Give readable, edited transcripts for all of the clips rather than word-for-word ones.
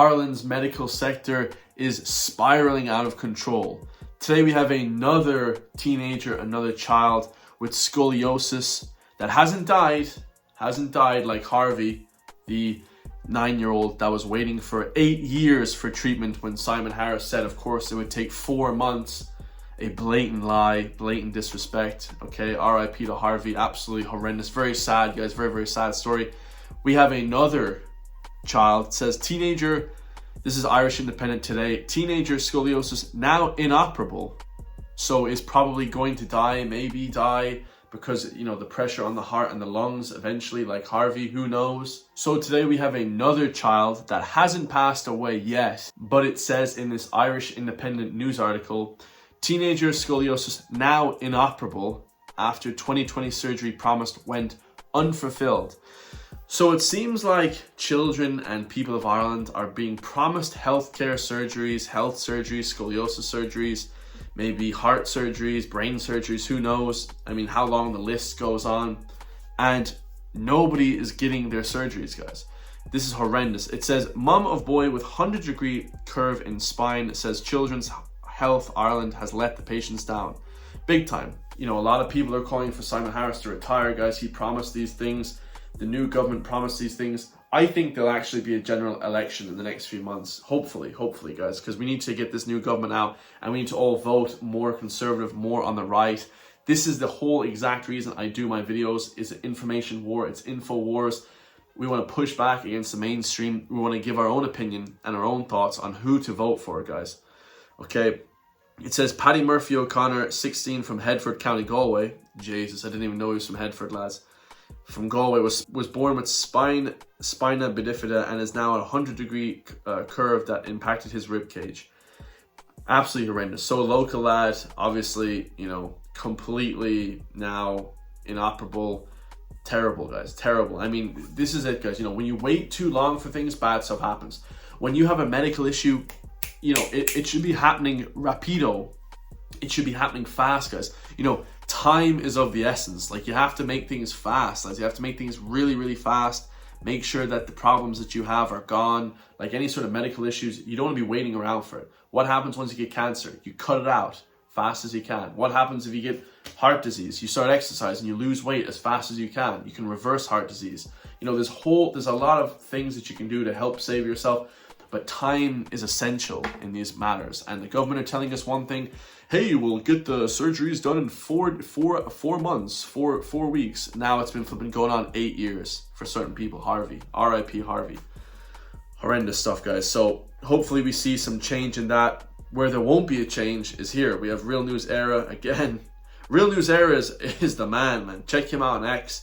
Ireland's medical sector is spiraling out of control. Today we have another teenager, another child with scoliosis that hasn't died like Harvey, the 9-year-old that was waiting for 8 years for treatment when Simon Harris said, of course, it would take 4 months. A blatant lie, blatant disrespect. Okay, RIP to Harvey. Absolutely horrendous. Very sad, guys. Very, very sad story. We have another child. It says teenager. This is Irish Independent today. Teenager scoliosis now inoperable. So is probably going to die, maybe die, because, you know, the pressure on the heart and the lungs eventually, like Harvey, who knows? So today we have another child that hasn't passed away yet, but it says in this Irish Independent news article, teenager scoliosis now inoperable after 2020 surgery promised went unfulfilled. So it seems like children and people of Ireland are being promised healthcare surgeries, health surgeries, scoliosis surgeries, maybe heart surgeries, brain surgeries, who knows? I mean, how long the list goes on. And nobody is getting their surgeries, guys. This is horrendous. It says, mum of boy with 100-degree curve in spine says Children's Health Ireland has let the patients down. Big time. You know, a lot of people are calling for Simon Harris to retire, guys. He promised these things. The new government promised these things. I think there'll actually be a general election in the next few months. Hopefully, guys, because we need to get this new government out and we need to all vote more conservative, more on the right. This is the whole exact reason I do my videos. It's an information war. It's info wars. We want to push back against the mainstream. We want to give our own opinion and our own thoughts on who to vote for, guys. Okay. It says Paddy Murphy O'Connor, 16, from Headford, County Galway. Jesus, I didn't even know he was from Headford, lads. From Galway, was born with spina bifida and is now at a 100-degree curve that impacted his rib cage. Absolutely horrendous. So a local lad, obviously, you know, completely now inoperable. Terrible, guys, terrible. I mean, this is it, guys. You know, when you wait too long for things, bad stuff happens. When you have a medical issue, you know, it should be happening rapido. It should be happening fast, guys. You know, time is of the essence. Like, you have to make things fast. Like, you have to make things really, really fast. Make sure that the problems that you have are gone. Like any sort of medical issues, you don't want to be waiting around for it. What happens once you get cancer? You cut it out fast as you can. What happens if you get heart disease? You start exercising, you lose weight as fast as you can. You can reverse heart disease. You know, there's a lot of things that you can do to help save yourself. But time is essential in these matters. And the government are telling us one thing. Hey, we'll get the surgeries done in four months, four weeks. Now it's been flipping going on 8 years for certain people. Harvey, RIP Harvey. Horrendous stuff, guys. So hopefully we see some change in that. Where there won't be a change is here. We have Real News Era again. Real News Era is the man. Check him out on X.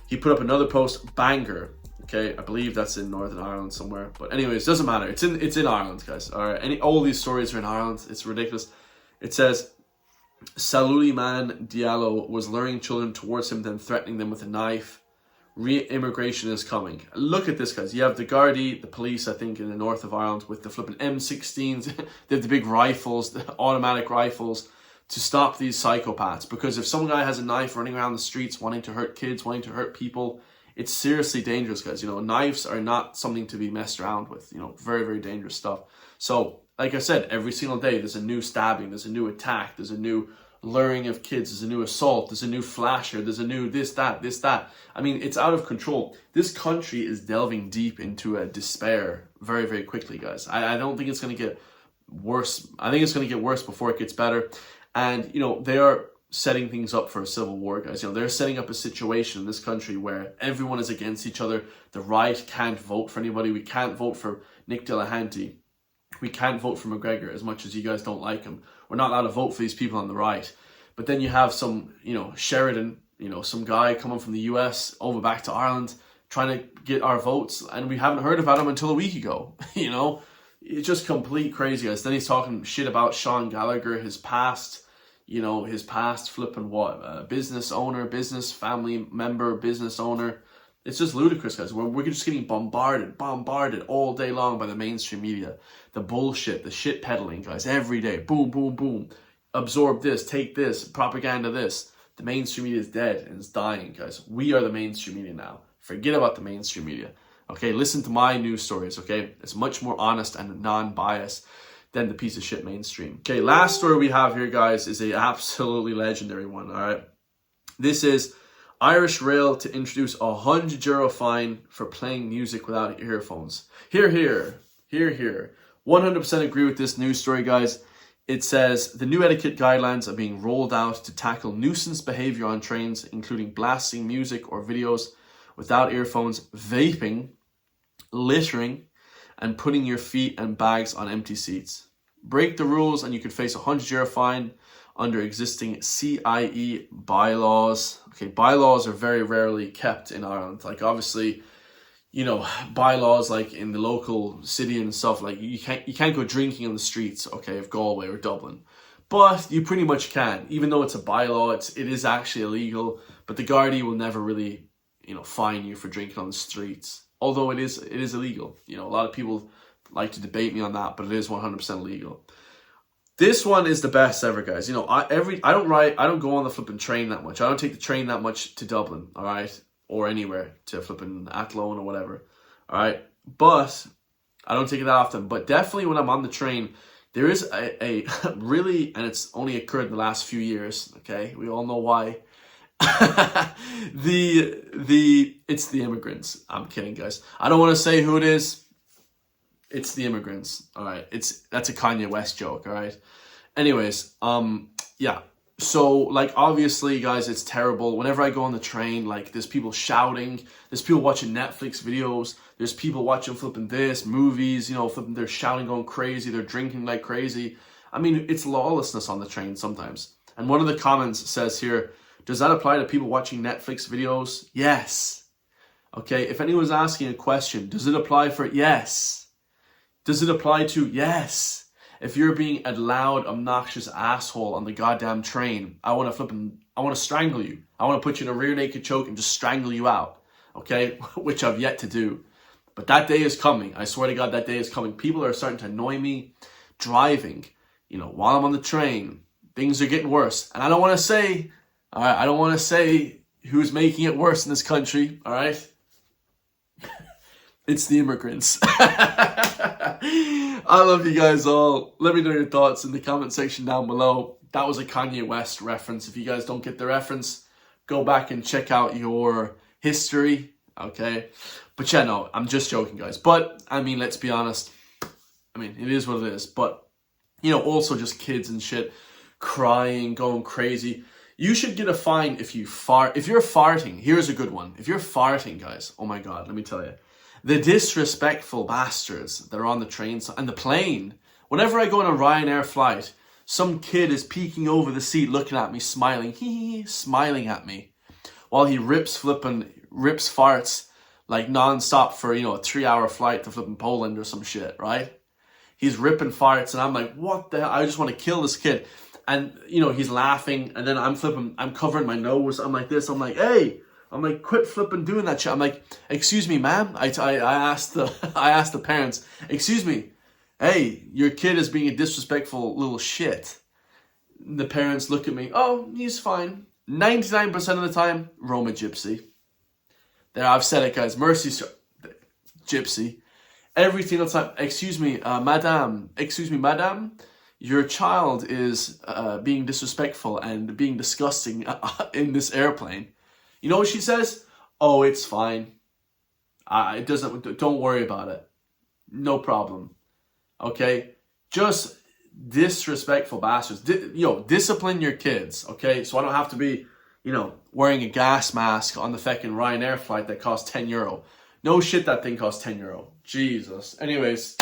He put up another post, banger. Okay, I believe that's in Northern Ireland somewhere. But anyways, doesn't matter. It's in Ireland, guys. All right, all these stories are in Ireland. It's ridiculous. It says, Saluliman Diallo was luring children towards him, then threatening them with a knife. Re-immigration is coming. Look at this, guys. You have the Gardaí, the police, I think, in the north of Ireland with the flipping M16s. They have the big rifles, the automatic rifles, to stop these psychopaths. Because if some guy has a knife running around the streets wanting to hurt kids, wanting to hurt people, it's seriously dangerous, guys. You know, knives are not something to be messed around with. You know, very, very dangerous stuff. So, like I said, every single day there's a new stabbing, there's a new attack, there's a new luring of kids, there's a new assault, there's a new flasher, there's a new this, that. I mean, it's out of control. This country is delving deep into a despair very, very quickly, guys. I don't think it's going to get worse. I think it's going to get worse before it gets better. And, you know, they are setting things up for a civil war, guys. You know, they're setting up a situation in this country where everyone is against each other. The right can't vote for anybody. We can't vote for Nick Delahanty. We can't vote for McGregor as much as you guys don't like him. We're not allowed to vote for these people on the right. But then you have some, you know, Sheridan, you know, some guy coming from the US over back to Ireland trying to get our votes. And we haven't heard about him until a week ago, you know. It's just complete crazy, guys. Then he's talking shit about Sean Gallagher, his past, you know, his past flipping what? Business owner, business family member, business owner. It's just ludicrous, guys. We're just getting bombarded all day long by the mainstream media. The bullshit, the shit peddling, guys, every day. Boom, boom, boom. Absorb this, take this, propaganda this. The mainstream media is dead and it's dying, guys. We are the mainstream media now. Forget about the mainstream media. Okay, listen to my news stories, okay? It's much more honest and non-biased than the piece of shit mainstream. Okay, last story we have here, guys, is a absolutely legendary one, all right? This is Irish Rail to introduce a €100 fine for playing music without earphones. Hear, hear, hear, hear. 100% agree with this news story, guys. It says the new etiquette guidelines are being rolled out to tackle nuisance behavior on trains, including blasting music or videos without earphones, vaping, littering, and putting your feet and bags on empty seats. Break the rules and you could face a €100 fine under existing CIE bylaws. Okay, bylaws are very rarely kept in Ireland. Like, obviously, you know, bylaws like in the local city and stuff, like you can't go drinking on the streets, okay, of Galway or Dublin. But you pretty much can. Even though it's a bylaw, it is actually illegal, but the Gardaí will never really, you know, fine you for drinking on the streets. Although it is illegal. You know, a lot of people like to debate me on that, but it is 100% legal. This one is the best ever, guys. You know, I don't go on the flipping train that much. I don't take the train that much to Dublin, all right? Or anywhere to flipping Athlone or whatever, all right? But I don't take it that often. But definitely when I'm on the train, there is a really, and it's only occurred in the last few years, okay? We all know why. It's the immigrants. I'm kidding, guys. I don't want to say who it is. It's the immigrants, all right? That's a Kanye West joke, all right? Anyways, yeah. So, like, obviously, guys, it's terrible. Whenever I go on the train, like, there's people shouting. There's people watching Netflix videos. There's people watching flipping this, movies, you know, flipping, they're shouting, going crazy. They're drinking like crazy. I mean, it's lawlessness on the train sometimes. And one of the comments says here, does that apply to people watching Netflix videos? Yes. Okay, if anyone's asking a question, does it apply for it? Yes. Does it apply to? Yes. If you're being a loud, obnoxious asshole on the goddamn train, I want to strangle you. I want to put you in a rear naked choke and just strangle you out. Okay? Which I've yet to do. But that day is coming. I swear to God, that day is coming. People are starting to annoy me driving, you know, while I'm on the train. Things are getting worse. And I don't want to say, all right, I don't want to say who's making it worse in this country, all right? It's the immigrants. I love you guys all. Let me know your thoughts in the comment section down below. That was a Kanye West reference. If you guys don't get the reference, go back and check out your history, okay? But yeah, no, I'm just joking, guys. But, I mean, let's be honest. I mean, it is what it is. But, you know, also just kids and shit crying, going crazy. You should get a fine if you fart. If you're farting, here's a good one. If you're farting, guys, oh my God, let me tell you. The disrespectful bastards that are on the train and the plane. Whenever I go on a Ryanair flight, some kid is peeking over the seat looking at me, smiling, smiling at me. While he rips farts like non-stop for, you know, a 3-hour flight to flipping Poland or some shit, right? He's ripping farts and I'm like, what the hell? I just want to kill this kid. And, you know, he's laughing and then I'm covering my nose. I'm like this, I'm like, hey. I'm like, quit flipping doing that shit. I'm like, excuse me, ma'am. I asked the parents, excuse me, hey, your kid is being a disrespectful little shit. The parents look at me, oh, he's fine. 99% of the time, Roma gypsy. There, I've said it, guys. Mercy, gypsy. Every single time, excuse me, madam, your child is being disrespectful and being disgusting in this airplane. You know what she says? Oh, it's fine. Don't worry about it. No problem. Okay? Just disrespectful bastards. Discipline your kids, okay? So I don't have to be, you know, wearing a gas mask on the fucking Ryanair flight that costs €10. No shit, that thing costs €10. Jesus. Anyways,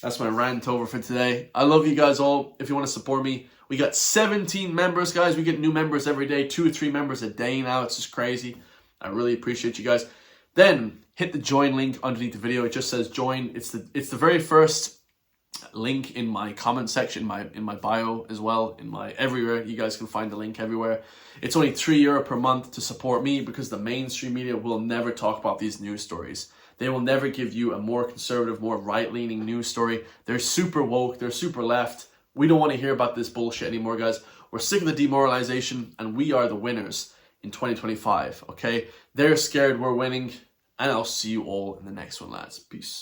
that's my rant over for today. I love you guys all. If you want to support me, we got 17 members, guys. We get new members every day, 2 or 3 members a day now. It's just crazy. I really appreciate you guys. Then hit the join link underneath the video. It just says join. It's the very first link in my comment section, in my bio as well, in my everywhere. You guys can find the link everywhere. It's only €3 per month to support me because the mainstream media will never talk about these news stories. They will never give you a more conservative, more right-leaning news story. They're super woke. They're super left. We don't want to hear about this bullshit anymore, guys. We're sick of the demoralization, and we are the winners in 2025, okay? They're scared we're winning. And I'll see you all in the next one, lads. Peace.